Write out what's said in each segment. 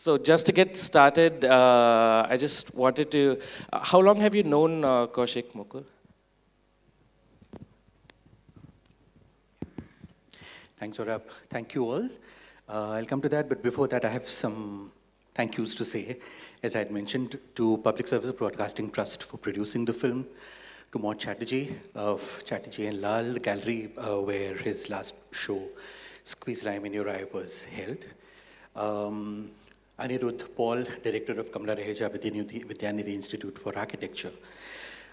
So just to get started, I just wanted to, how long have you known Kausik Mukul? Thanks, Saurabh. Thank you all. I'll come to that, but before that, I have some thank yous to say. As I had mentioned, to Public Service Broadcasting Trust for producing the film, to Maud Chatterjee of Chatterjee and Lal Gallery, where his last show, Squeeze Rhyme in Your Eye, was held. Anirudh Paul, Director of Kamla Raheja Vidyanidhi Institute for Architecture.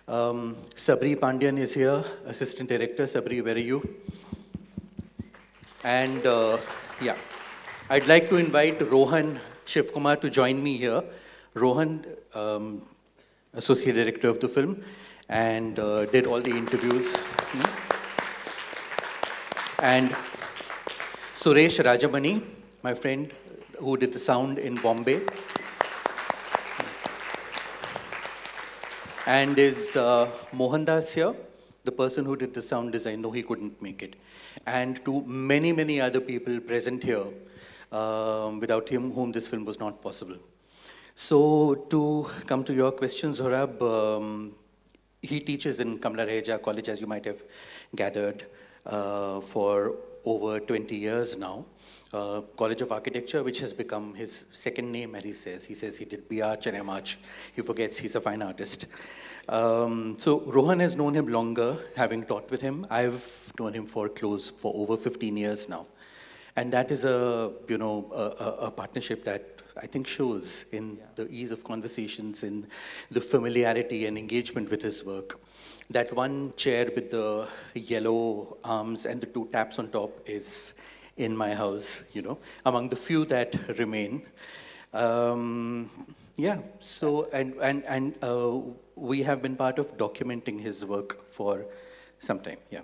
Sabri Pandian is here, Assistant Director. Sabri, where are you? And yeah, I'd like to invite Rohan Shivkumar to join me here. Rohan, Associate Director of the film, and did all the interviews. And Suresh Rajamani, my friend, who did the sound in Bombay. And is Mohandas here, the person who did the sound design, though he couldn't make it. And to many, many other people present here, without whom this film was not possible. So to come to your questions, Saurabh, he teaches in Kamla Raheja College, as you might have gathered, for over 20 years now. College of Architecture, which has become his second name, as he says. He says he did BR Chanamach. He forgets he's a fine artist. So Rohan has known him longer, having taught with him. I've known him for over 15 years now. And that is a partnership that I think shows in the ease of conversations, in the familiarity and engagement with his work. That one chair with the yellow arms and the 2 taps on top is in my house, among the few that remain. Yeah, so, and we have been part of documenting his work for some time, yeah.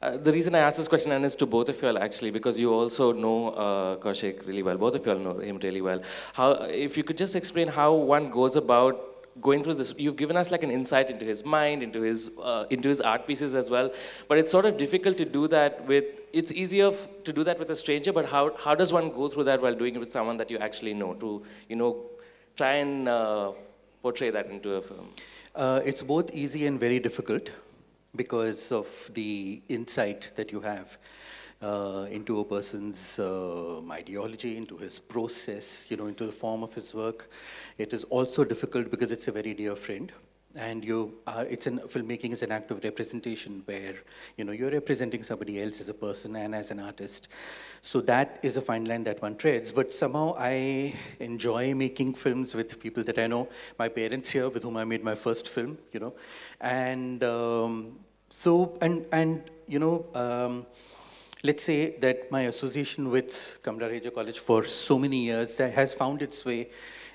The reason I asked this question, and it's to both of you all actually, because you also know Kausik really well. Both of you all know him really well. If you could just explain how one goes about going through this. You've given us like an insight into his mind, into his art pieces as well. But it's sort of difficult to do that with. It's easier to do that with a stranger. But how does one go through that while doing it with someone that you actually know to try and portray that into a film? It's both easy and very difficult, because of the insight that you have into a person's ideology, into his process, into the form of his work. It is also difficult because it's a very dear friend, and filmmaking is an act of representation where you're representing somebody else as a person and as an artist. So that is a fine line that one treads. But somehow I enjoy making films with people that I know. My parents here, with whom I made my first film, and let's say that my association with Kamla Raheja College for so many years that has found its way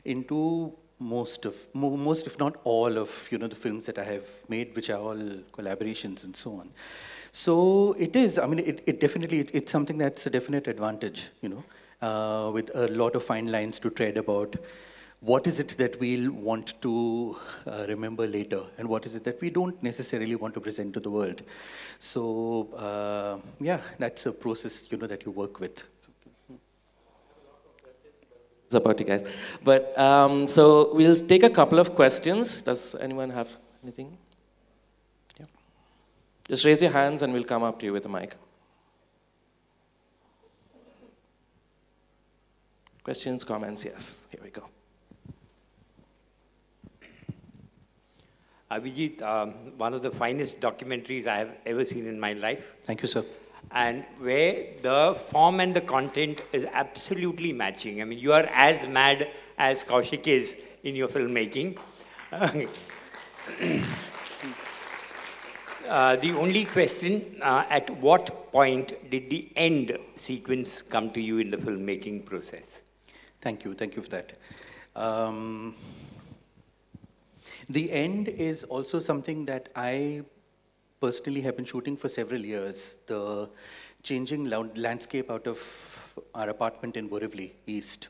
into most if not all of the films that I have made, which are all collaborations and so on. So it is, I mean, it definitely, it's something that's a definite advantage, with a lot of fine lines to tread about what is it that we'll want to remember later, and what is it that we don't necessarily want to present to the world. So yeah, that's a process, that you work with. About you guys. But so we'll take a couple of questions. Does anyone have anything? Yeah. Just raise your hands and we'll come up to you with a mic. Questions, comments? Yes. Here we go. Avijit, one of the finest documentaries I have ever seen in my life. Thank you, sir. And where the form and the content is absolutely matching. I mean, you are as mad as Kausik is in your filmmaking. The only question, at what point did the end sequence come to you in the filmmaking process? Thank you for that. The end is also something that I personally have been shooting for several years. The changing landscape out of our apartment in Borivali East,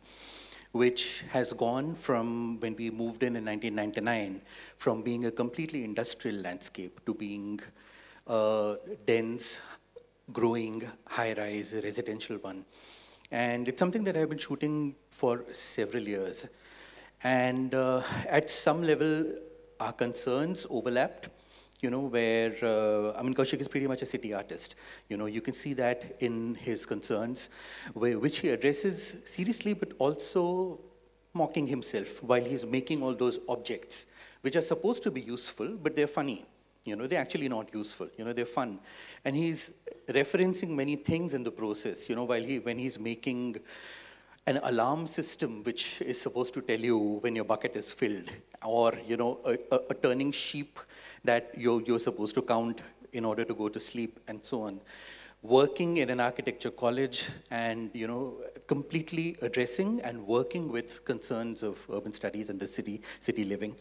which has gone from, when we moved in 1999, from being a completely industrial landscape to being a dense, growing, high-rise residential one. And it's something that I've been shooting for several years. And at some level, our concerns overlapped, where, Kaushik is pretty much a city artist. You can see that in his concerns, which he addresses seriously, but also mocking himself while he's making all those objects, which are supposed to be useful, but they're funny. They're actually not useful. They're fun. And he's referencing many things in the process, when he's making an alarm system which is supposed to tell you when your bucket is filled, or, a turning sheep that you're supposed to count in order to go to sleep, and so on. Working in an architecture college and, completely addressing and working with concerns of urban studies and the city living.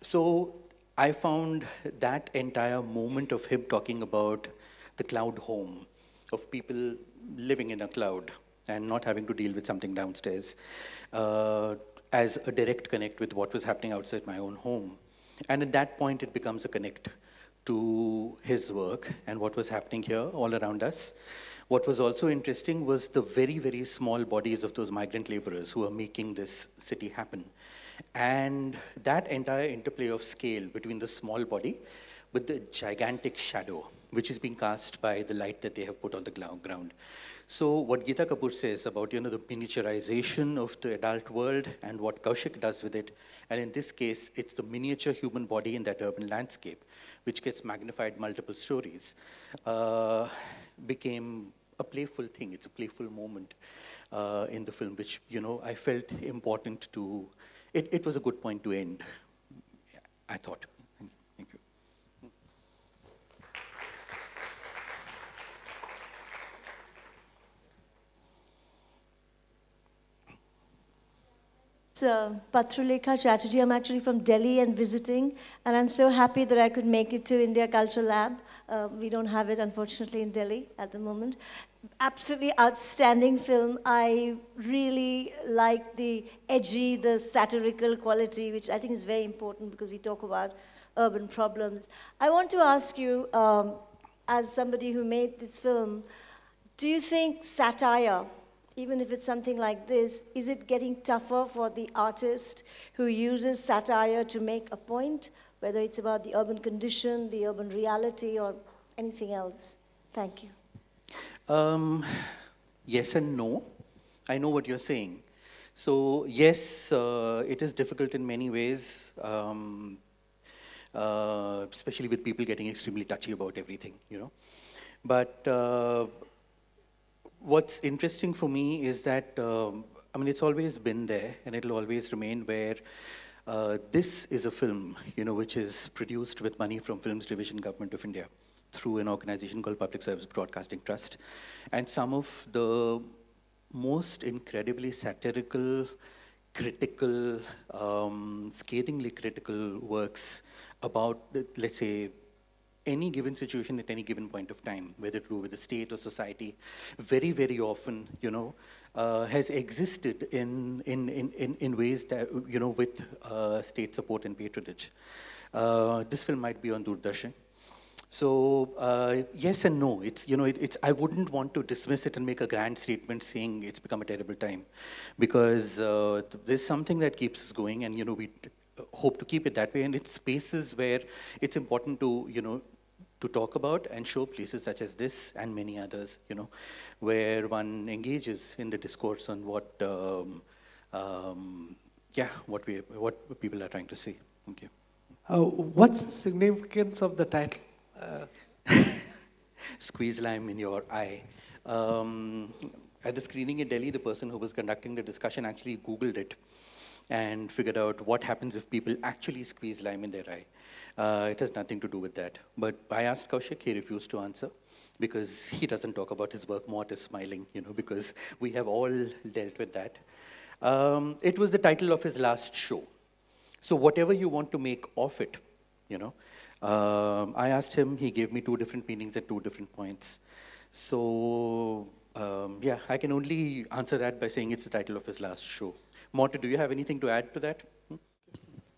So I found that entire moment of him talking about the cloud home, of people living in a cloud and not having to deal with something downstairs, as a direct connect with what was happening outside my own home. And at that point, it becomes a connect to his work and what was happening here all around us. What was also interesting was the very, very small bodies of those migrant laborers who are making this city happen. And that entire interplay of scale between the small body with the gigantic shadow, which is being cast by the light that they have put on the ground. So what Geeta Kapoor says about, the miniaturization of the adult world and what Kaushik does with it, and in this case, it's the miniature human body in that urban landscape, which gets magnified multiple stories, became a playful thing. It's a playful moment in the film, which, I felt important to, it was a good point to end, I thought. Thank you. Patrulekha Chatterjee. I'm actually from Delhi and visiting, and I'm so happy that I could make it to India Culture Lab. We don't have it, unfortunately, in Delhi at the moment. Absolutely outstanding film. I really like the edgy, the satirical quality, which I think is very important because we talk about urban problems. I want to ask you, as somebody who made this film, do you think satire, even if it's something like this, is it getting tougher for the artist who uses satire to make a point, whether it's about the urban condition, the urban reality, or anything else? Thank you. Yes and no. I know what you're saying. So yes, it is difficult in many ways, especially with people getting extremely touchy about everything, But what's interesting for me is that, it's always been there, and it'll always remain, where this is a film, which is produced with money from Films Division, Government of India, through an organization called Public Service Broadcasting Trust. And some of the most incredibly satirical, critical, scathingly critical works about, let's say, any given situation at any given point of time, whether to do with the state or society, very, very often, has existed in ways that, with state support and patronage. This film might be on Doordarshan. So yes and no. It's, I wouldn't want to dismiss it and make a grand statement saying it's become a terrible time, because there's something that keeps us going, and we hope to keep it that way. And it's spaces where it's important to, to talk about and show places such as this and many others, where one engages in the discourse on what, what people are trying to say. Thank you. What's the significance of the title? Squeeze lime in your eye. At the screening in Delhi, the person who was conducting the discussion actually Googled it and figured out what happens if people actually squeeze lime in their eye. It has nothing to do with that. But I asked Kaushik, he refused to answer, because he doesn't talk about his work. Mort is smiling, because we have all dealt with that. It was the title of his last show. So whatever you want to make of it, I asked him, he gave me 2 different meanings at 2 different points. So yeah, I can only answer that by saying it's the title of his last show. Mort, do you have anything to add to that?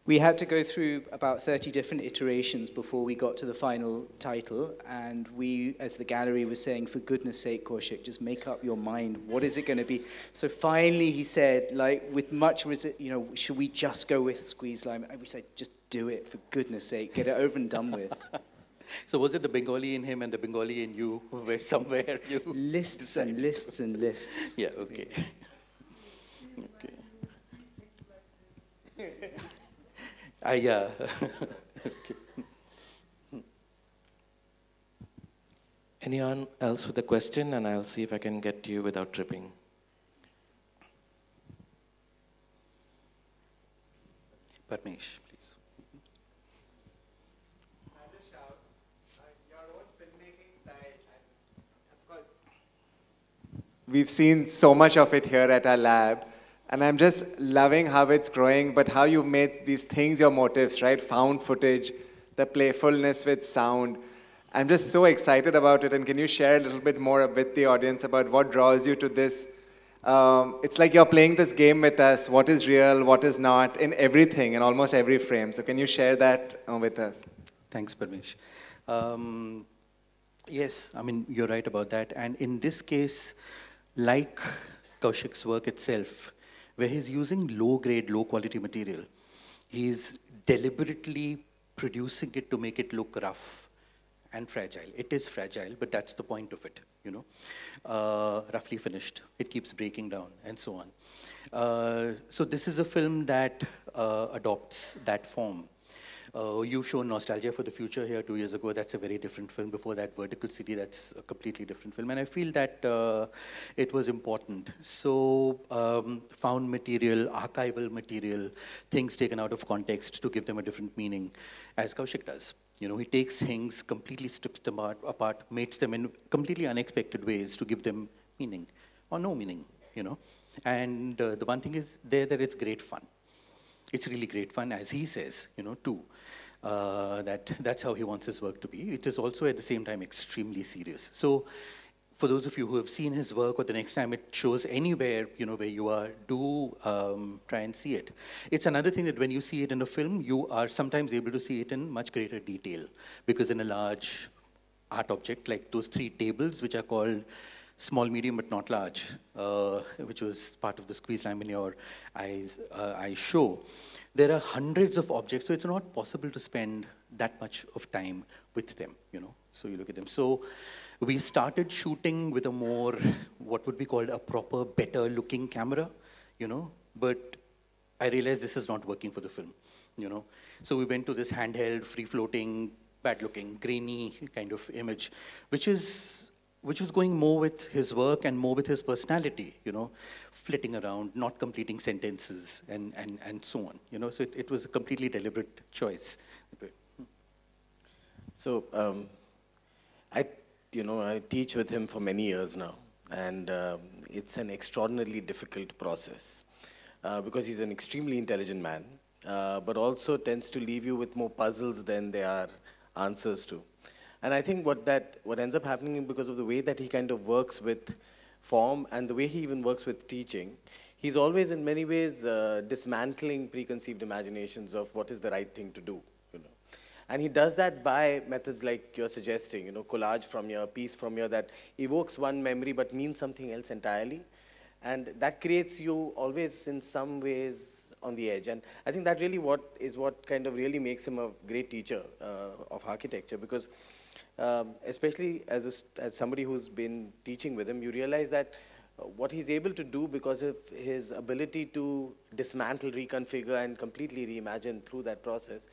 We had to go through about 30 different iterations before we got to the final title, and we, as the gallery, was saying, for goodness sake, Kausik, just make up your mind. What is it going to be? So finally he said, like, with much, should we just go with Squeeze Lime? And we said, just do it, for goodness sake, get it over and done with. So was it the Bengali in him and the Bengali in you where somewhere you lists and lists and lists. Yeah, okay. Okay. Yeah. Okay. Anyone else with a question? And I'll see if I can get to you without tripping. Parmesh, please. We've seen so much of it here at our lab, and I'm just loving how it's growing, but how you made these things your motifs, right? Found footage, the playfulness with sound. I'm just so excited about it, and can you share a little bit more with the audience about what draws you to this? It's like you're playing this game with us, what is real, what is not, in everything, in almost every frame. So can you share that with us? Thanks, Parmesh. Yes, I mean, you're right about that. And in this case, like Kaushik's work itself, where he's using low-grade, low-quality material, he's deliberately producing it to make it look rough and fragile. It is fragile, but that's the point of it, you know. Roughly finished. It keeps breaking down, and so on. So this is a film that adopts that form. You've shown Nostalgia for the Future here 2 years ago. That's a very different film. Before that, Vertical City, that's a completely different film. And I feel that it was important. So found material, archival material, things taken out of context to give them a different meaning, as Kaushik does. You know, he takes things, completely strips them apart, mates them in completely unexpected ways to give them meaning, or no meaning, you know. And the one thing is there that it's great fun. It's really great fun, as he says, you know, too. That's how he wants his work to be. It is also at the same time extremely serious. So for those of you who have seen his work, or the next time it shows anywhere, you know, where you are, do try and see it. It's another thing that when you see it in a film, you are sometimes able to see it in much greater detail, because in a large art object, like those 3 tables, which are called small, medium, but not large, which was part of the Squeeze Lime in your eyes show. There are hundreds of objects, so it's not possible to spend that much of time with them, you know. So you look at them. So we started shooting with a more, what would be called a proper, better looking camera, you know, but I realized this is not working for the film, you know. So we went to this handheld, free-floating, bad-looking, grainy kind of image, which was going more with his work and more with his personality, you know, flitting around, not completing sentences, and so on, you know. So it was a completely deliberate choice. So I teach with him for many years now, and it's an extraordinarily difficult process because he's an extremely intelligent man, but also tends to leave you with more puzzles than there are answers to. And I think what ends up happening because of the way that he kind of works with form and the way he even works with teaching, he's always in many ways dismantling preconceived imaginations of what is the right thing to do, you know. And he does that by methods like you're suggesting, you know, collage from here, piece from here that evokes one memory but means something else entirely. And that creates you always in some ways on the edge. And I think that really what kind of really makes him a great teacher of architecture, because especially as somebody who's been teaching with him, you realize that what he's able to do because of his ability to dismantle, reconfigure, and completely reimagine through that process,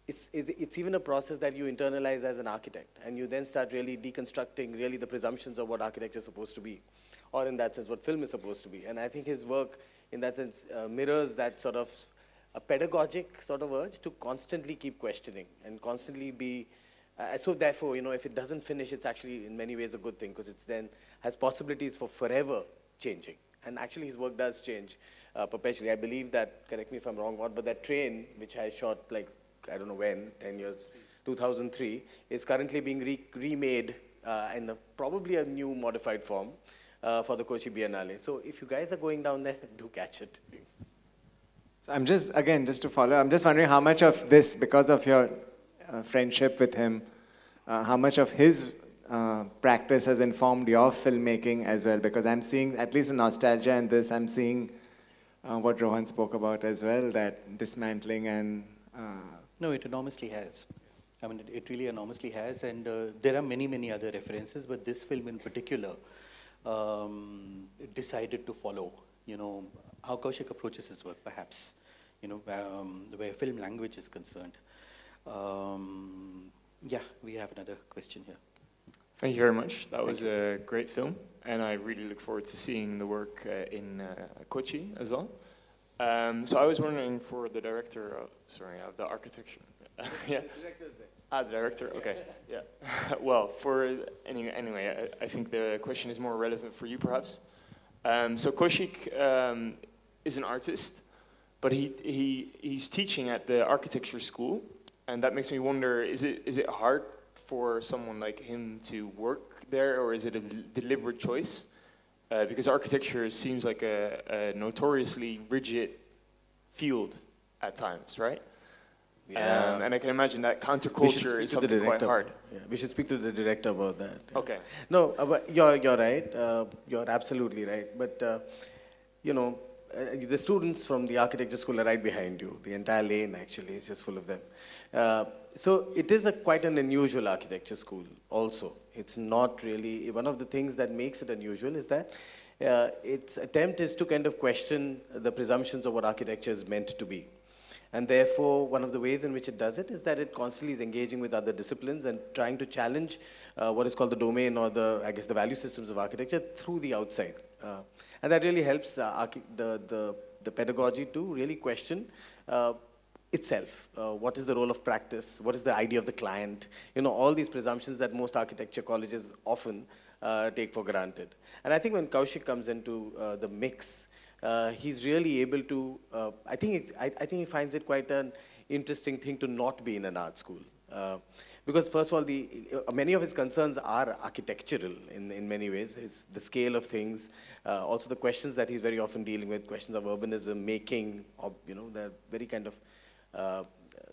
it's even a process that you internalize as an architect, and you then start really deconstructing really the presumptions of what architecture is supposed to be, or in that sense, what film is supposed to be. And I think his work, in that sense, mirrors that sort of a pedagogic sort of urge to constantly keep questioning and constantly be. So therefore, you know, if it doesn't finish, it's actually in many ways a good thing, because it's then has possibilities for forever changing. And actually, his work does change perpetually. I believe that, correct me if I'm wrong, but that train, which I shot like, I don't know when, 10 years, 2003, is currently being remade in probably a new modified form for the Kochi Biennale. So if you guys are going down there, do catch it. So I'm just, again, just to follow, I'm just wondering how much of this, because of your friendship with him, how much of his practice has informed your filmmaking as well? Because I'm seeing at least a nostalgia in this. I'm seeing what Rohan spoke about as well, that dismantling and... No, it enormously has. I mean, it really enormously has, and there are many, many other references, but this film in particular decided to follow, you know, how Kausik approaches his work, perhaps, you know, where film language is concerned. Yeah, we have another question here. Thank you very much. That was a great film, and I really look forward to seeing the work in Kochi as well. So I was wondering for the director, of the architecture. Yeah. The director is there. The director. Okay. Yeah. Well, for anyway, I think the question is more relevant for you, perhaps. So Kausik is an artist, but he's teaching at the architecture school, and that makes me wonder: is it hard for someone like him to work there, or is it a deliberate choice? Because architecture seems like a notoriously rigid field at times, right? Yeah. And I can imagine that counterculture is something quite hard. Yeah, we should speak to the director about that. Okay. No, but you're right. You're absolutely right. But you know, the students from the architecture school are right behind you. The entire lane actually is just full of them. So it is quite an unusual architecture school. Also, it's not really one of the things that makes it unusual is that its attempt is to kind of question the presumptions of what architecture is meant to be. And therefore, one of the ways in which it does it is that it constantly is engaging with other disciplines and trying to challenge what is called the domain or I guess the value systems of architecture through the outside. And that really helps the pedagogy to really question itself. What is the role of practice? What is the idea of the client? You know, all these presumptions that most architecture colleges often take for granted. And I think when Kausik comes into the mix, he's really able to, I think he finds it quite an interesting thing to not be in an art school. Because first of all, many of his concerns are architectural in many ways. The scale of things, also the questions that he's very often dealing with, questions of urbanism, making, you know, they're very kind of,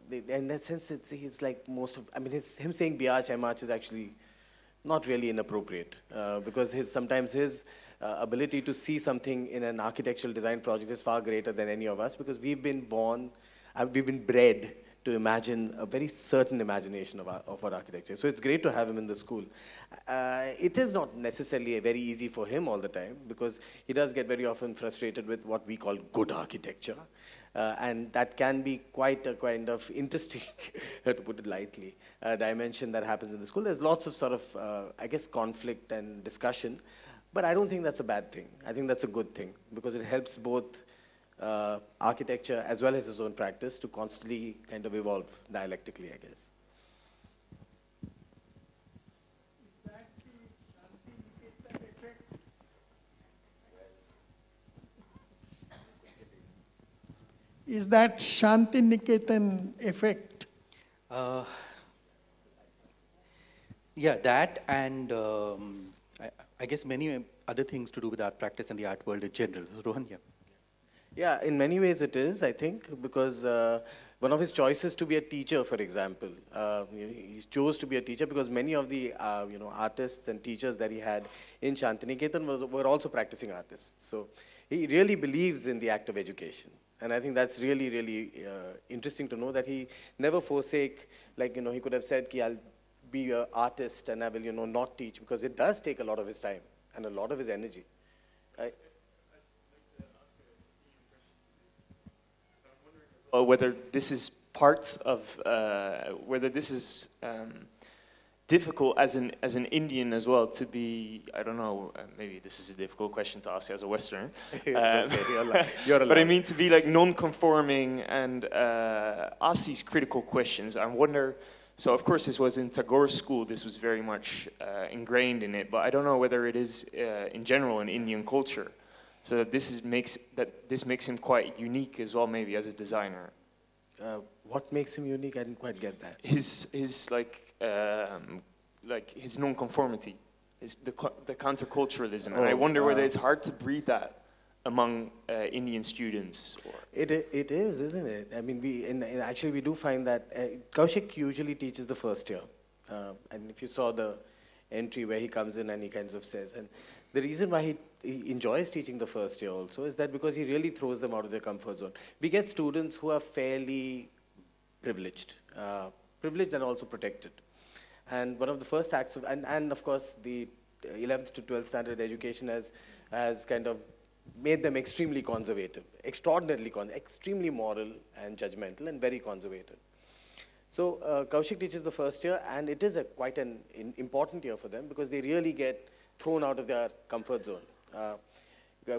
in that sense, he's like most of, I mean, him saying biatch, emarch is actually not really inappropriate, because sometimes his ability to see something in an architectural design project is far greater than any of us, because we've been bred to imagine a very certain imagination of our architecture. So it's great to have him in the school. It is not necessarily very easy for him all the time, because he does get very often frustrated with what we call good architecture. And that can be quite a kind of interesting, to put it lightly, dimension that happens in the school. There's lots of sort of, I guess, conflict and discussion, but I don't think that's a bad thing. I think that's a good thing, because it helps both architecture as well as his own practice to constantly kind of evolve dialectically, I guess. Is that Shanti Niketan effect? Yeah, that and I guess many other things to do with art practice and the art world in general. Rohan, yeah. Yeah, in many ways it is, I think, because one of his choices to be a teacher, for example, he chose to be a teacher because many of the artists and teachers that he had in Shantiniketan were also practicing artists. So he really believes in the act of education. And I think that's really, really interesting to know that he never forsake, like, he could have said, I'll be an artist and I will, not teach, because it does take a lot of his time and a lot of his energy. Whether this is part of, whether this is difficult as an Indian as well to be, I don't know, maybe this is a difficult question to ask as a Westerner. Okay, you're allowed. But I mean to be like non-conforming and ask these critical questions. I wonder, so of course this was in Tagore's school, this was very much ingrained in it, but I don't know whether it is in general in Indian culture. So that this makes him quite unique as well, maybe as a designer. What makes him unique? I didn't quite get that. His his non-conformity, the counterculturalism, and I wonder whether it's hard to breed that among Indian students? Or? It is, isn't it? I mean, actually we do find that Kausik usually teaches the first year. And if you saw the entry where he comes in and he kind of says, and the reason why he enjoys teaching the first year also is that because he really throws them out of their comfort zone. We get students who are fairly privileged, privileged and also protected. And one of the first acts of, and of course the 11th to 12th standard education has kind of made them extremely conservative, extremely moral and judgmental and very conservative. So Kausik teaches the first year, and it is quite an important year for them because they really get thrown out of their comfort zone.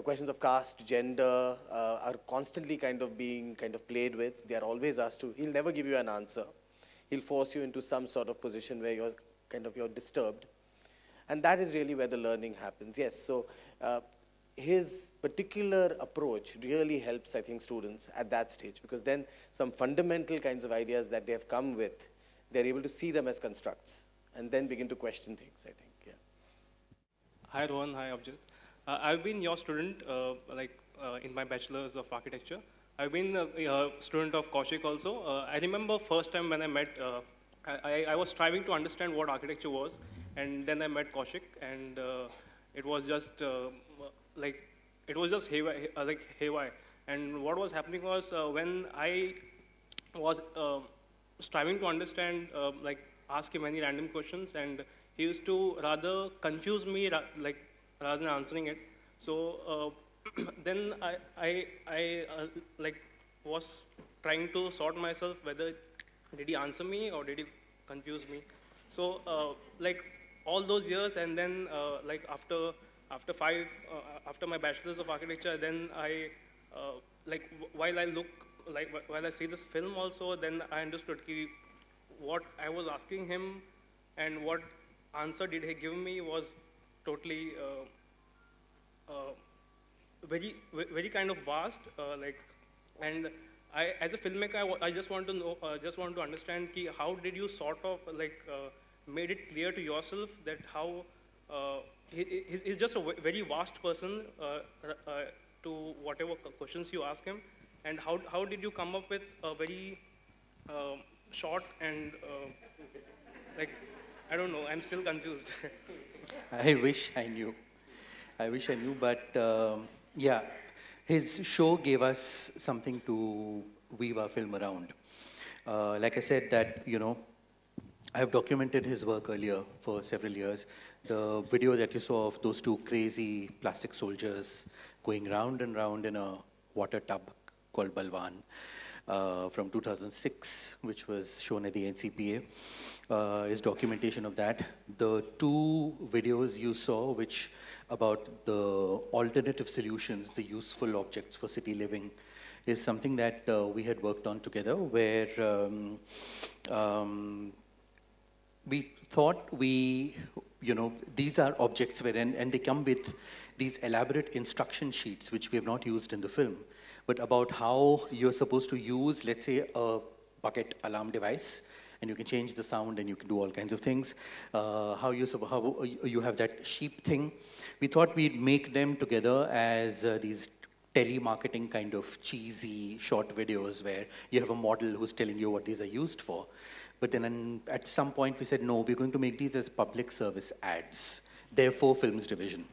Questions of caste, gender are constantly being played with. They are always asked to, he'll never give you an answer. He'll force you into some sort of position where you're disturbed. And that is really where the learning happens. Yes, so his particular approach really helps, I think, students at that stage, because then some fundamental kinds of ideas that they have come with, they're able to see them as constructs and then begin to question things, I think, yeah. Hi Rohan, hi Avijit. I've been your student in my bachelors of architecture. I've been a student of Kausik also. I remember first time when I met, I was striving to understand what architecture was, and then I met Kausik, and it was just haywire. And what was happening was when I was striving to understand, ask him any random questions, and he used to rather confuse me rather than answering it. So then I was trying to sort myself whether did he answer me or did he confuse me. So all those years, and then after my bachelors of architecture, then I while I see this film also, then I understood what I was asking him and what answer did he give me was totally very kind of vast. And I, as a filmmaker, I just want to know, just want to understand how did you sort of made it clear to yourself that how he's just a very vast person to whatever questions you ask him, and how did you come up with a very short and I don't know, I'm still confused. I wish I knew. But yeah, his show gave us something to weave our film around. Like I said, that, I have documented his work earlier for several years. The video that you saw of those two crazy plastic soldiers going round and round in a water tub called Balwan from 2006, which was shown at the NCPA, is documentation of that. The two videos you saw, which about the alternative solutions, the useful objects for city living, is something that we had worked on together, where we thought these are objects and they come with these elaborate instruction sheets, which we have not used in the film, but about how you're supposed to use, let's say, a bucket alarm device, and you can change the sound and you can do all kinds of things. How you have that sheep thing. We thought we'd make them together as these telemarketing kind of cheesy short videos where you have a model who's telling you what these are used for. But then at some point we said, no, we're going to make these as public service ads. Therefore, films division,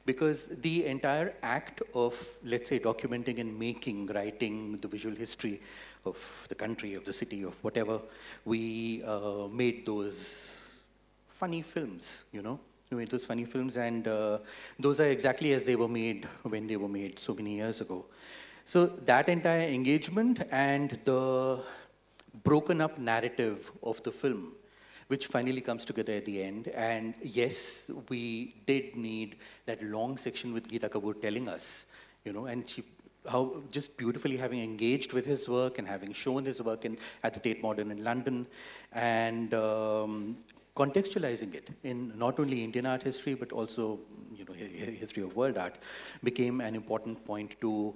because the entire act of, let's say, documenting and writing the visual history of the country, of the city, of whatever, we made those funny films, We made those funny films, and those are exactly as they were made when they were made so many years ago. So that entire engagement and the broken up narrative of the film, which finally comes together at the end. And yes, we did need that long section with Geeta Kapoor telling us, and how just beautifully having engaged with his work and having shown his work at the Tate Modern in London, and contextualizing it in not only Indian art history, but also history of world art, became an important point to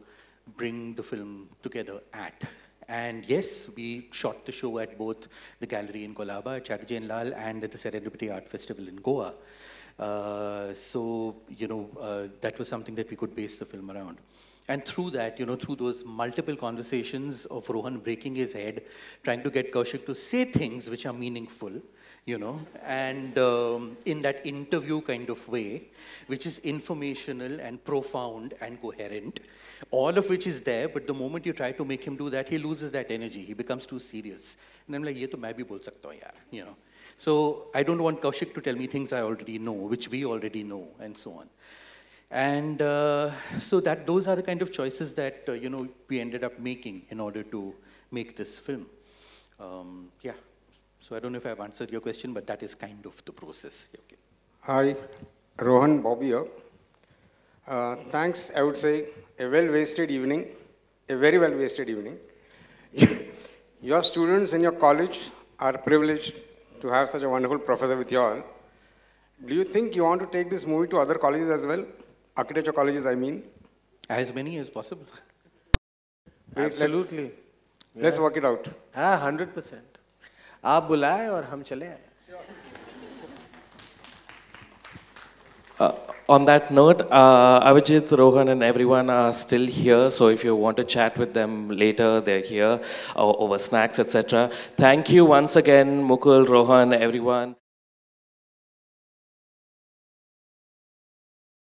bring the film together at. And yes, we shot the show at both the gallery in Colaba, at Chatterjee and Lal, and at the Serendipity Art Festival in Goa. That was something that we could base the film around. And through that, through those multiple conversations of Rohan breaking his head, trying to get Kausik to say things which are meaningful, and in that interview kind of way, which is informational and profound and coherent, all of which is there, but the moment you try to make him do that, he loses that energy. He becomes too serious. And I'm like, ye to main bhi bol sakta hu yaar, So I don't want Kausik to tell me things I already know, which we already know, and so on. And those are the kind of choices that, we ended up making in order to make this film. Yeah. So I don't know if I've answered your question, but that is kind of the process. Okay. Hi, Rohan, Bobby here. Thanks, I would say, a well-wasted evening, a very well-wasted evening. Your students in your college are privileged to have such a wonderful professor with you all. Do you think you want to take this movie to other colleges as well? Architecture colleges, I mean. As many as possible. Absolutely. Let's work it out. 100%. आप बुलाए और हम चले आए. On that note, Avijit, Rohan and everyone are still here, so if you want to chat with them later, they're here over snacks, etc. Thank you once again, Mukul, Rohan, everyone.